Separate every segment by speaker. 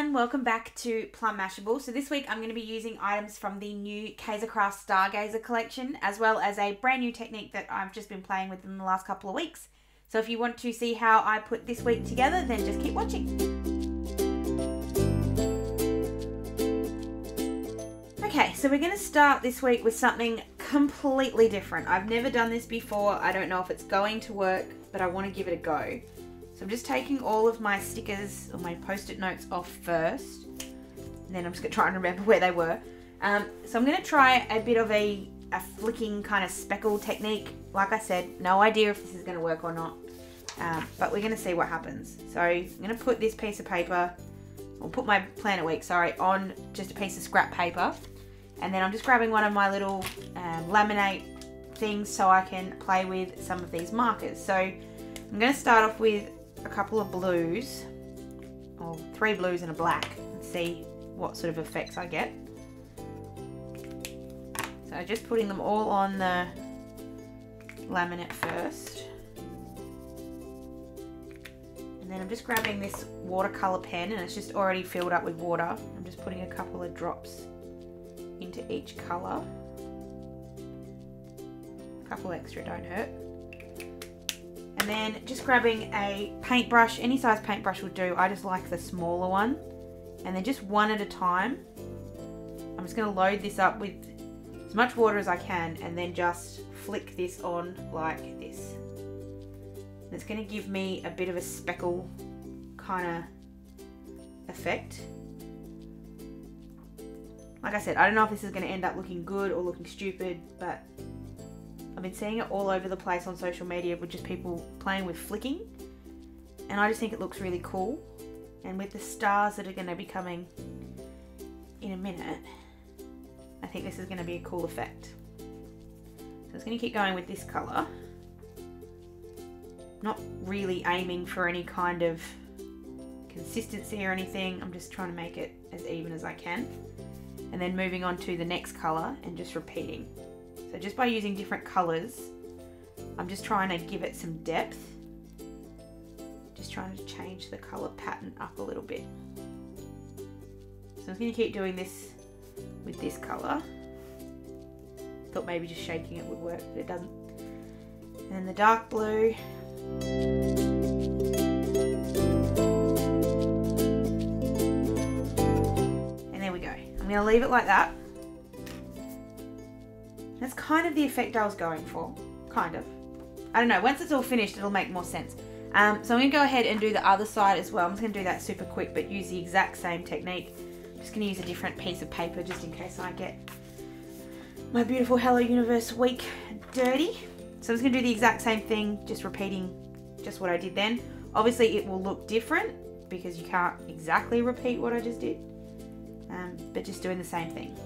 Speaker 1: everyone, welcome back to Plum Mashable. So this week I'm going to be using items from the new Kaisercraft Stargazer collection, as well as a brand new technique that I've just been playing with in the last couple of weeks. So if you want to see how I put this week together, then just keep watching. Okay, so we're going to start this week with something completely different. I've never done this before. I don't know if it's going to work, but I want to give it a go. So I'm just taking all of my stickers or my post-it notes off first, and then I'm just going to try and remember where they were. So I'm going to try a bit of a flicking kind of speckle technique. Like I said, no idea if this is going to work or not, but we're going to see what happens. So I'm going to put this piece of paper, or put my Planner Week, sorry, on just a piece of scrap paper, and then I'm just grabbing one of my little laminate things so I can play with some of these markers. So I'm going to start off with a couple of blues, or 3 blues and a black, and see what sort of effects I get. So just putting them all on the laminate first, and then I'm just grabbing this watercolor pen, and it's just already filled up with water. I'm just putting a couple of drops into each color. A couple extra don't hurt. And then just grabbing a paintbrush, any size paintbrush will do. I just like the smaller one. And then just one at a time, I'm just going to load this up with as much water as I can, and then just flick this on like this. And it's going to give me a bit of a speckle kind of effect. Like I said, I don't know if this is going to end up looking good or looking stupid, but I've been seeing it all over the place on social media with just people playing with flicking, and I just think it looks really cool. And with the stars that are going to be coming in a minute, I think this is going to be a cool effect. So I'm just going to keep going with this colour. Not really aiming for any kind of consistency or anything. I'm just trying to make it as even as I can. And then moving on to the next colour and just repeating. So just by using different colours, I'm just trying to give it some depth. Just trying to change the colour pattern up a little bit. So I'm going to keep doing this with this colour. Thought maybe just shaking it would work, but it doesn't. And then the dark blue. And there we go. I'm going to leave it like that. That's kind of the effect I was going for, kind of. I don't know, once it's all finished, it'll make more sense. So I'm going to go ahead and do the other side as well. I'm just going to do that super quick, but use the exact same technique. I'm just going to use a different piece of paper just in case I get my beautiful Hello Universe week dirty. So I'm just going to do the exact same thing, just repeating just what I did then. Obviously it will look different because you can't exactly repeat what I just did, but just doing the same thing.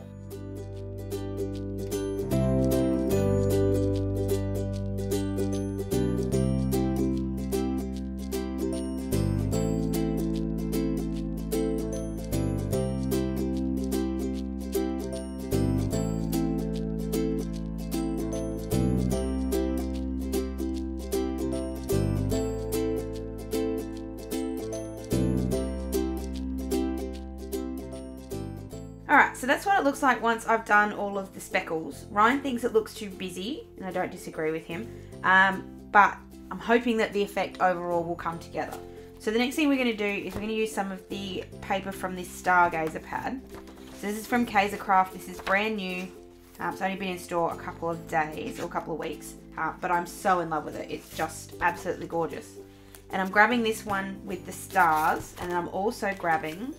Speaker 1: Alright, so that's what it looks like once I've done all of the speckles. Ryan thinks it looks too busy, and I don't disagree with him, but I'm hoping that the effect overall will come together. So the next thing we're going to do is we're going to use some of the paper from this Stargazer pad. So this is from Kaisercraft. This is brand new. It's only been in store a couple of days or a couple of weeks, but I'm so in love with it. It's just absolutely gorgeous. And I'm grabbing this one with the stars, and then I'm also grabbing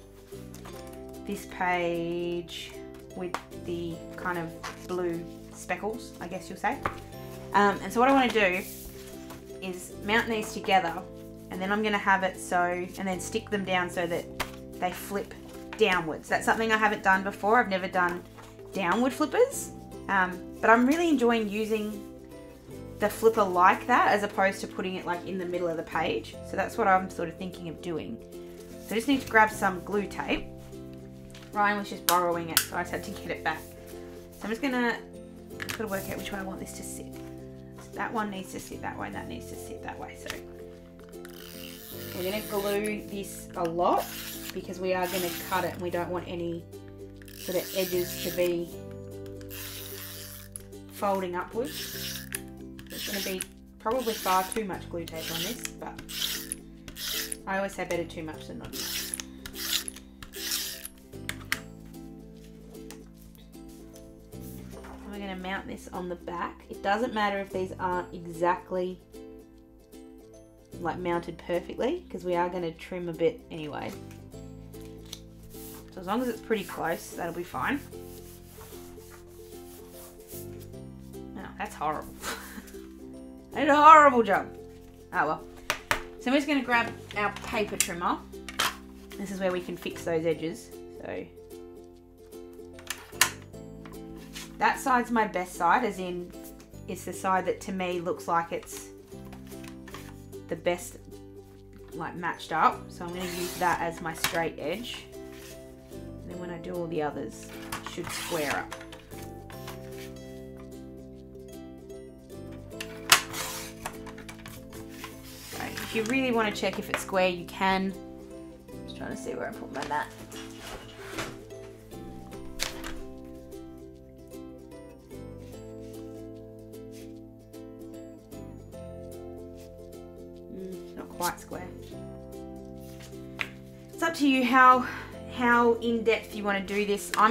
Speaker 1: this page with the kind of blue speckles, I guess you'll say. And so what I want to do is mount these together, and then I'm going to have it so, and then stick them down so that they flip downwards. That's something I haven't done before. I've never done downward flippers, but I'm really enjoying using the flipper like that as opposed to putting it like in the middle of the page. So that's what I'm sort of thinking of doing. So I just need to grab some glue tape. Ryan was just borrowing it, so I just had to get it back. So I'm just gonna work out which way I want this to sit. So that one needs to sit that way, and that needs to sit that way. So we're gonna glue this a lot. because we are going to cut it and we don't want any sort of edges to be folding upwards. It's going to be probably far too much glue tape on this, but I always say better too much than not enough. We're going to mount this on the back. It doesn't matter if these aren't exactly like mounted perfectly, because we are going to trim a bit anyway. So as long as it's pretty close, that'll be fine. Oh, that's horrible. I did a horrible job. Oh well. So we're just going to grab our paper trimmer. This is where we can fix those edges. So that side's my best side, as in it's the side that to me looks like it's the best, like matched up. So I'm going to use that as my straight edge. And then when I do all the others, it should square up. So if you really want to check if it's square, you can. Just trying to see where I put my mat. Not quite square. It's up to you how in depth you want to do this. I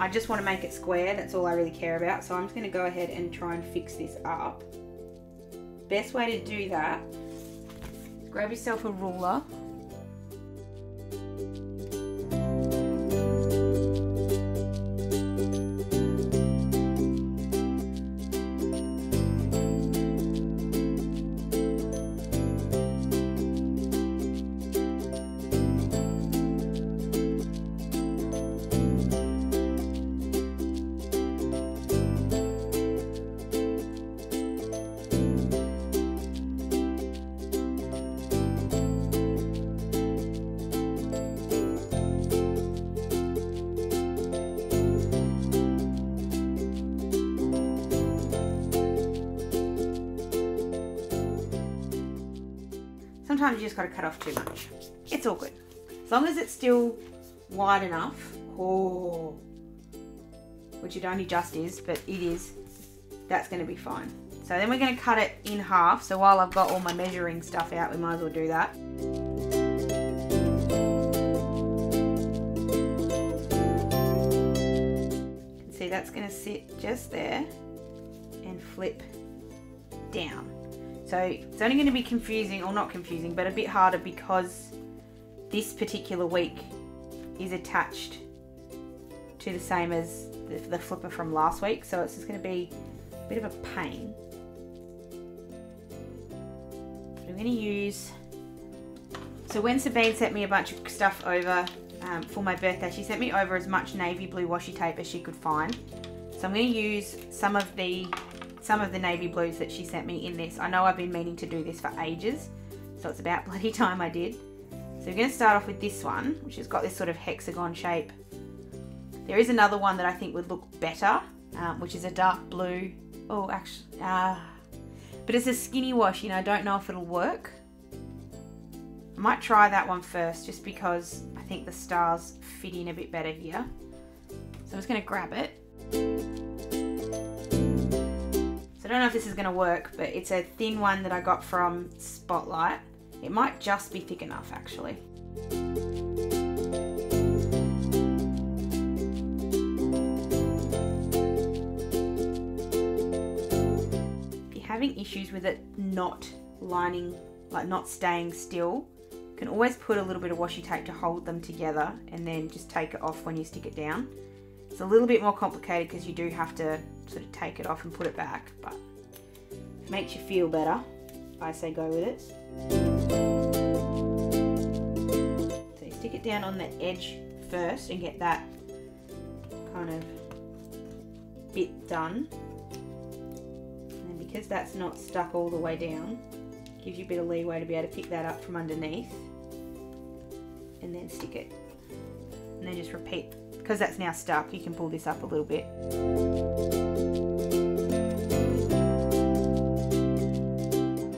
Speaker 1: just want to make it square. That's all I really care about. So I'm just going to go ahead and try and fix this up. Best way to do that is grab yourself a ruler. Sometimes you just got to cut off too much. It's all good. As long as it's still wide enough, which it only just is, but it is, that's going to be fine. So then we're going to cut it in half. So while I've got all my measuring stuff out, we might as well do that. You can see that's going to sit just there and flip down. So it's only going to be confusing, or not confusing, but a bit harder because this particular week is attached to the same as the flipper from last week. So it's just going to be a bit of a pain. I'm going to use, so when Sabine sent me a bunch of stuff over for my birthday, she sent me over as much navy blue washi tape as she could find. So I'm going to use some of the navy blues that she sent me in this. I know I've been meaning to do this for ages, so it's about bloody time I did. So we're going to start off with this one, which has got this sort of hexagon shape. There is another one that I think would look better, which is a dark blue. Oh, actually, but it's a skinny washi and I don't know if it'll work. I might try that one first, just because I think the stars fit in a bit better here. So I'm just going to grab it. I don't know if this is going to work, but it's a thin one that I got from Spotlight. It might just be thick enough, actually. If you're having issues with it not lining, like not staying still, you can always put a little bit of washi tape to hold them together and then just take it off when you stick it down. It's a little bit more complicated because you do have to sort of take it off and put it back, but if it makes you feel better, I say go with it. So you stick it down on the edge first and get that kind of bit done. And then because that's not stuck all the way down, it gives you a bit of leeway to be able to pick that up from underneath and then stick it. And then just repeat. Because that's now stuck, you can pull this up a little bit.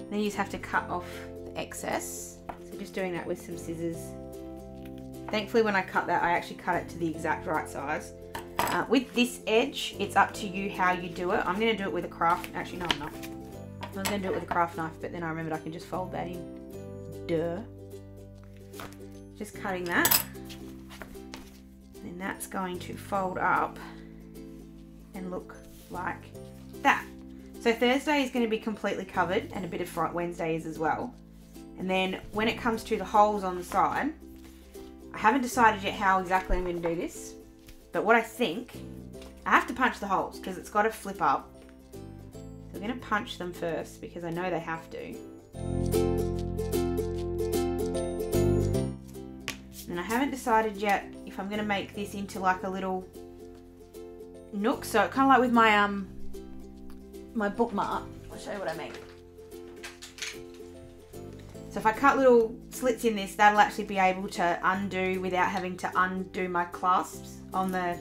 Speaker 1: Then you just have to cut off the excess. So just doing that with some scissors. Thankfully when I cut that, I actually cut it to the exact right size. With this edge, it's up to you how you do it. I'm going to do it with a craft, actually no I'm not. I was going to do it with a craft knife, but then I remembered I can just fold that in. Duh. Just cutting that. And that's going to fold up and look like that. So Thursday is going to be completely covered, and a bit of Wednesday is as well. And then when it comes to the holes on the side, I haven't decided yet how exactly I'm going to do this, but what I think, I have to punch the holes because it's got to flip up. So I'm going to punch them first because I know they have to. And I haven't decided yet if I'm going to make this into like a little nook. So kind of like with my my bookmark. I'll show you what I mean. So if I cut little slits in this, that'll actually be able to undo without having to undo my clasps on the,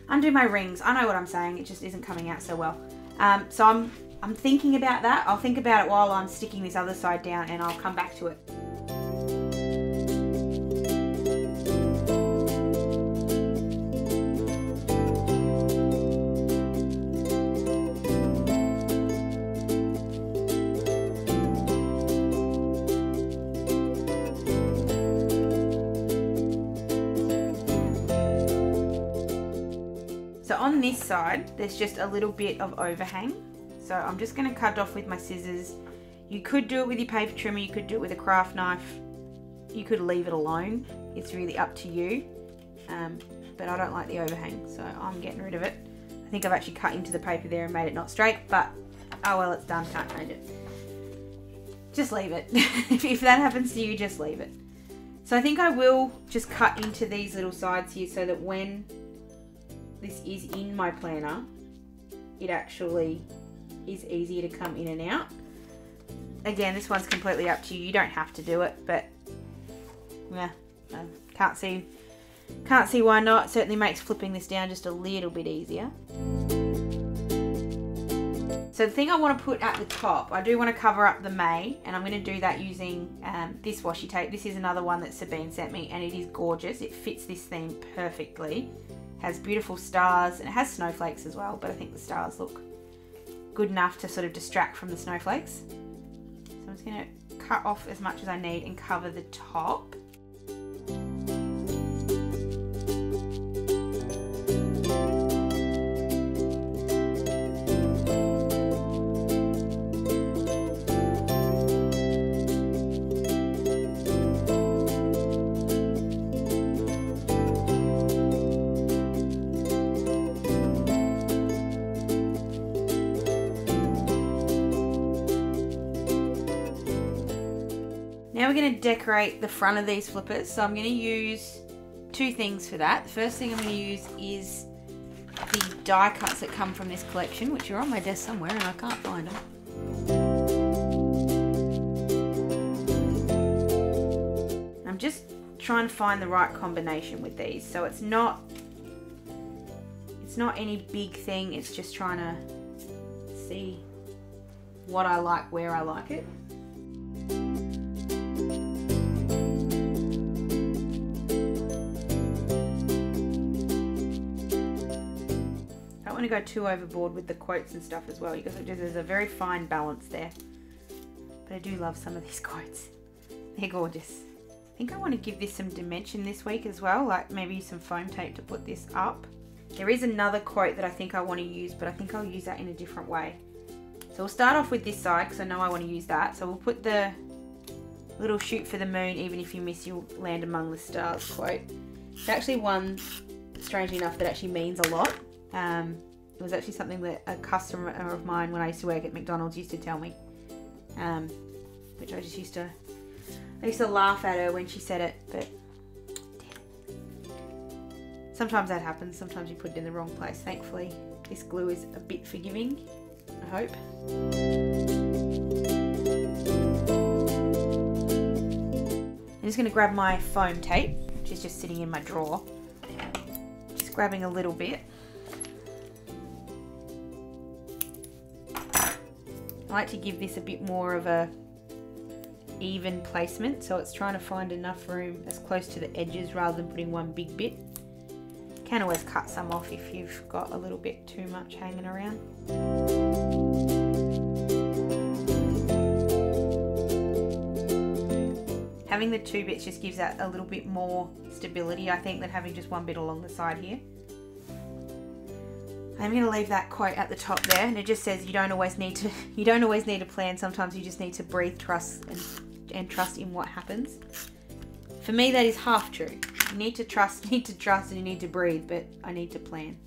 Speaker 1: undo my rings. I know what I'm saying, it just isn't coming out so well. So I'm thinking about that. I'll think about it while I'm sticking this other side down and I'll come back to it. So on this side, there's just a little bit of overhang. So I'm just going to cut it off with my scissors. You could do it with your paper trimmer, you could do it with a craft knife, you could leave it alone. It's really up to you. But I don't like the overhang, so I'm getting rid of it. I think I've actually cut into the paper there and made it not straight, but oh well, it's done, can't change it. Just leave it. If that happens to you, just leave it. So I think I will just cut into these little sides here so that when this is in my planner, it actually is easier to come in and out. Again, this one's completely up to you. You don't have to do it, but yeah, I can't see why not. It certainly makes flipping this down just a little bit easier. So the thing I want to put at the top, I do want to cover up the May, and I'm going to do that using this washi tape. This is another one that Sabine sent me, and it is gorgeous. It fits this theme perfectly. Has beautiful stars, and it has snowflakes as well, but I think the stars look good enough to sort of distract from the snowflakes. So I'm just going to cut off as much as I need and cover the top. Now we're going to decorate the front of these flippers. So I'm going to use two things for that. The first thing I'm going to use is the die cuts that come from this collection, which are on my desk somewhere and I can't find them. I'm just trying to find the right combination with these. So it's not any big thing, it's just trying to see what I like, where I like it. To go too overboard with the quotes and stuff as well, because there's a very fine balance there. But I do love some of these quotes. They're gorgeous. I think I want to give this some dimension this week as well, like maybe some foam tape to put this up. There is another quote that I think I want to use, but I think I'll use that in a different way. So we'll start off with this side because I know I want to use that. So we'll put the little shoot for the moon, even if you miss you'll land among the stars quote. It's actually one, strangely enough, that actually means a lot. It was actually something that a customer of mine when I used to work at McDonald's used to tell me, which I just used to laugh at her when she said it, but sometimes that happens. Sometimes you put it in the wrong place. Thankfully, this glue is a bit forgiving, I hope. I'm just going to grab my foam tape, which is just sitting in my drawer. Just grabbing a little bit. I like to give this a bit more of a even placement, so it's trying to find enough room as close to the edges rather than putting one big bit. You can always cut some off if you've got a little bit too much hanging around. Having the two bits just gives that a little bit more stability, I think, than having just one bit along the side here. I'm going to leave that quote at the top there, and it just says you don't always need to plan. Sometimes you just need to breathe, trust, and trust in what happens. For me, that is half true. You need to trust, and you need to breathe, but I need to plan.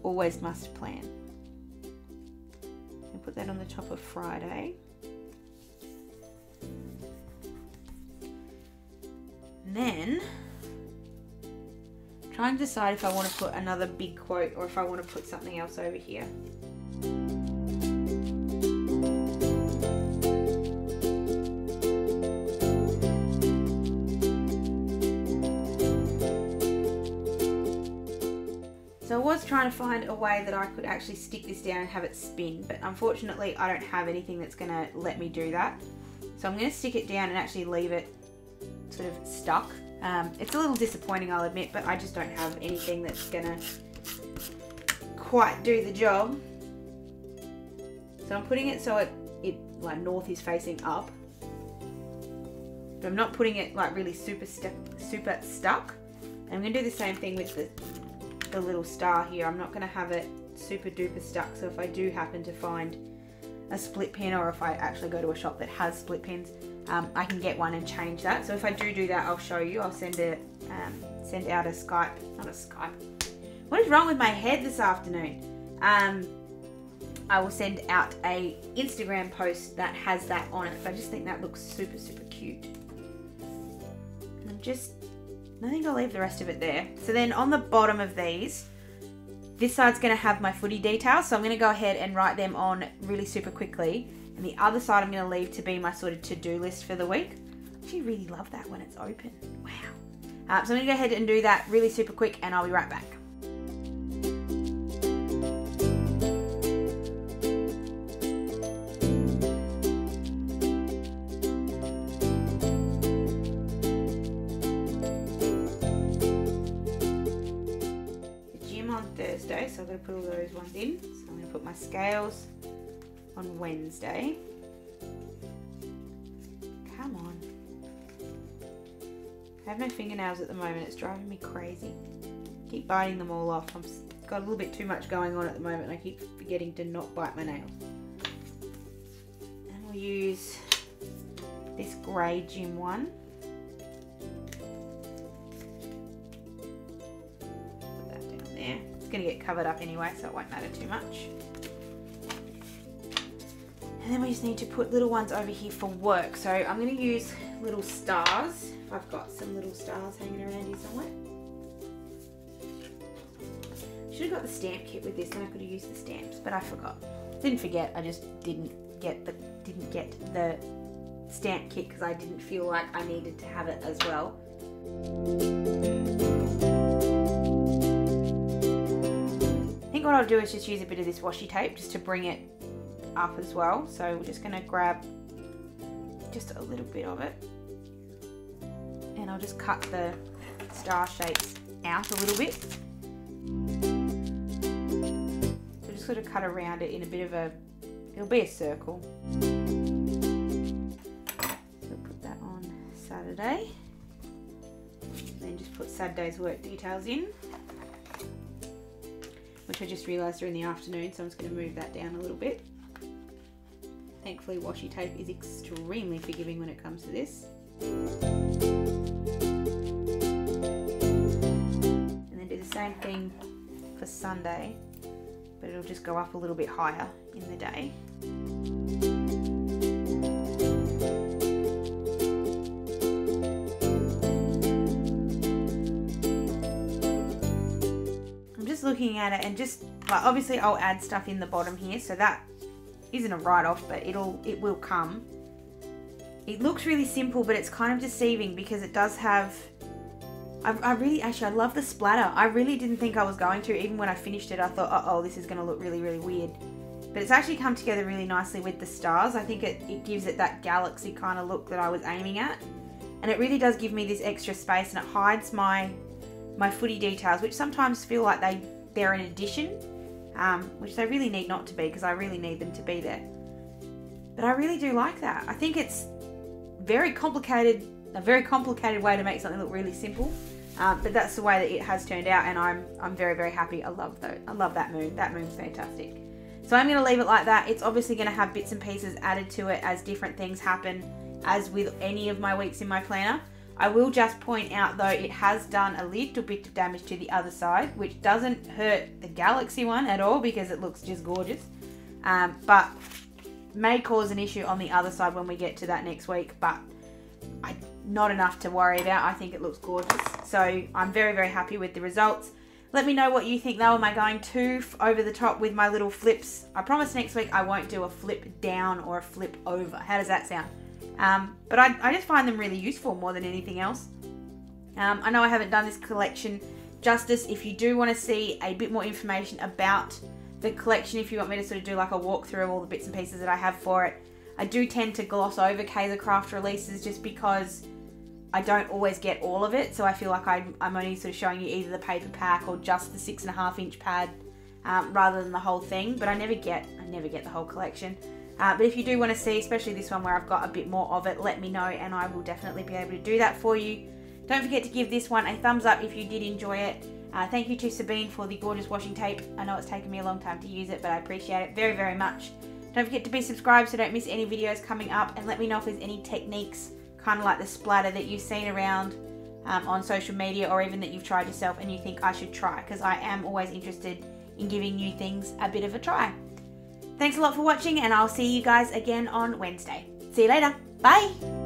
Speaker 1: Always must plan. And put that on the top of Friday. And then try and decide if I want to put another big quote or if I want to put something else over here. So I was trying to find a way that I could actually stick this down and have it spin, but unfortunately I don't have anything that's going to let me do that. So I'm going to stick it down and actually leave it sort of stuck. It's a little disappointing, I'll admit, but I just don't have anything that's gonna quite do the job. So I'm putting it so it like north is facing up, but I'm not putting it like really super stuck. And I'm gonna do the same thing with the little star here. I'm not gonna have it super duper stuck, so if I do happen to find a split pin, or if I actually go to a shop that has split pins, I can get one and change that. So if I do that, I'll show you. I'll send out a Skype, not a Skype. What is wrong with my head this afternoon? I will send out a Instagram post that has that on it. But I just think that looks super, super cute. And I think I'll leave the rest of it there. So then on the bottom of these, this side's going to have my footy details. So I'm going to go ahead and write them on really super quickly. And the other side I'm going to leave to be my sort of to-do list for the week. I actually really love that when it's open. Wow. So I'm going to go ahead and do that really super quick, and I'll be right back. The gym on Thursday, so I'm going to put all those ones in. So I'm going to put my scales on Wednesday. Come on. I have no fingernails at the moment. It's driving me crazy. I keep biting them all off. I've got a little bit too much going on at the moment, and I keep forgetting to not bite my nails. And we'll use this grey gym one. Put that down there. It's going to get covered up anyway, so it won't matter too much. And then we just need to put little ones over here for work. So I'm going to use little stars. If I've got some little stars hanging around here somewhere. Should have got the stamp kit with this, and I could have used the stamps, but I forgot. Didn't forget, I just didn't get the stamp kit because I didn't feel like I needed to have it as well. I think what I'll do is just use a bit of this washi tape just to bring it up as well. So we're just going to grab just a little bit of it, and I'll just cut the star shapes out a little bit. So just sort of cut around it in a bit of a, it'll be a circle. So put that on Saturday, then just put Saturday's work details in, which I just realised are in the afternoon, so I'm just going to move that down a little bit. Thankfully, washi tape is extremely forgiving when it comes to this. And then do the same thing for Sunday, but it'll just go up a little bit higher in the day. I'm just looking at it, and just like, obviously I'll add stuff in the bottom here, so that isn't a write-off, but it will come. It looks really simple, but it's kind of deceiving because it does have, I love the splatter. I really didn't think I was going to. Even when I finished it, I thought, uh-oh, this is going to look really, really weird. but it's actually come together really nicely with the stars. I think it gives it that galaxy kind of look that I was aiming at. And it really does give me this extra space, and it hides my footy details, which sometimes feel like they're an addition, which they really need not to be, because I really need them to be there. But I really do like that. I think it's a very complicated way to make something look really simple. But that's the way that it has turned out, and I'm very, very happy. I love that moon. That moon's fantastic. So I'm going to leave it like that. It's obviously going to have bits and pieces added to it as different things happen, as with any of my weeks in my planner. I will just point out though, it has done a little bit of damage to the other side, which doesn't hurt the galaxy one at all because it looks just gorgeous. But may cause an issue on the other side when we get to that next week, but not enough to worry about. I think it looks gorgeous. So I'm very, very happy with the results. Let me know what you think though. Am I going too over the top with my little flips? I promise next week I won't do a flip down or a flip over. How does that sound? But I just find them really useful more than anything else. I know I haven't done this collection justice. If you do want to see a bit more information about the collection, if you want me to sort of do like a walkthrough of all the bits and pieces that I have for it, I do tend to gloss over Kaisercraft releases just because I don't always get all of it. So I feel like I'm only sort of showing you either the paper pack or just the 6.5 inch pad, rather than the whole thing. But I never get the whole collection. But if you do want to see, especially this one where I've got a bit more of it, let me know and I will definitely be able to do that for you. Don't forget to give this one a thumbs up if you did enjoy it. Thank you to Sabine for the gorgeous washing tape. I know it's taken me a long time to use it, but I appreciate it very, very much. Don't forget to be subscribed so don't miss any videos coming up, and let me know if there's any techniques, kind of like the splatter, that you've seen around on social media, or even that you've tried yourself and you think I should try, because I am always interested in giving new things a bit of a try. Thanks a lot for watching, and I'll see you guys again on Wednesday. See you later. Bye!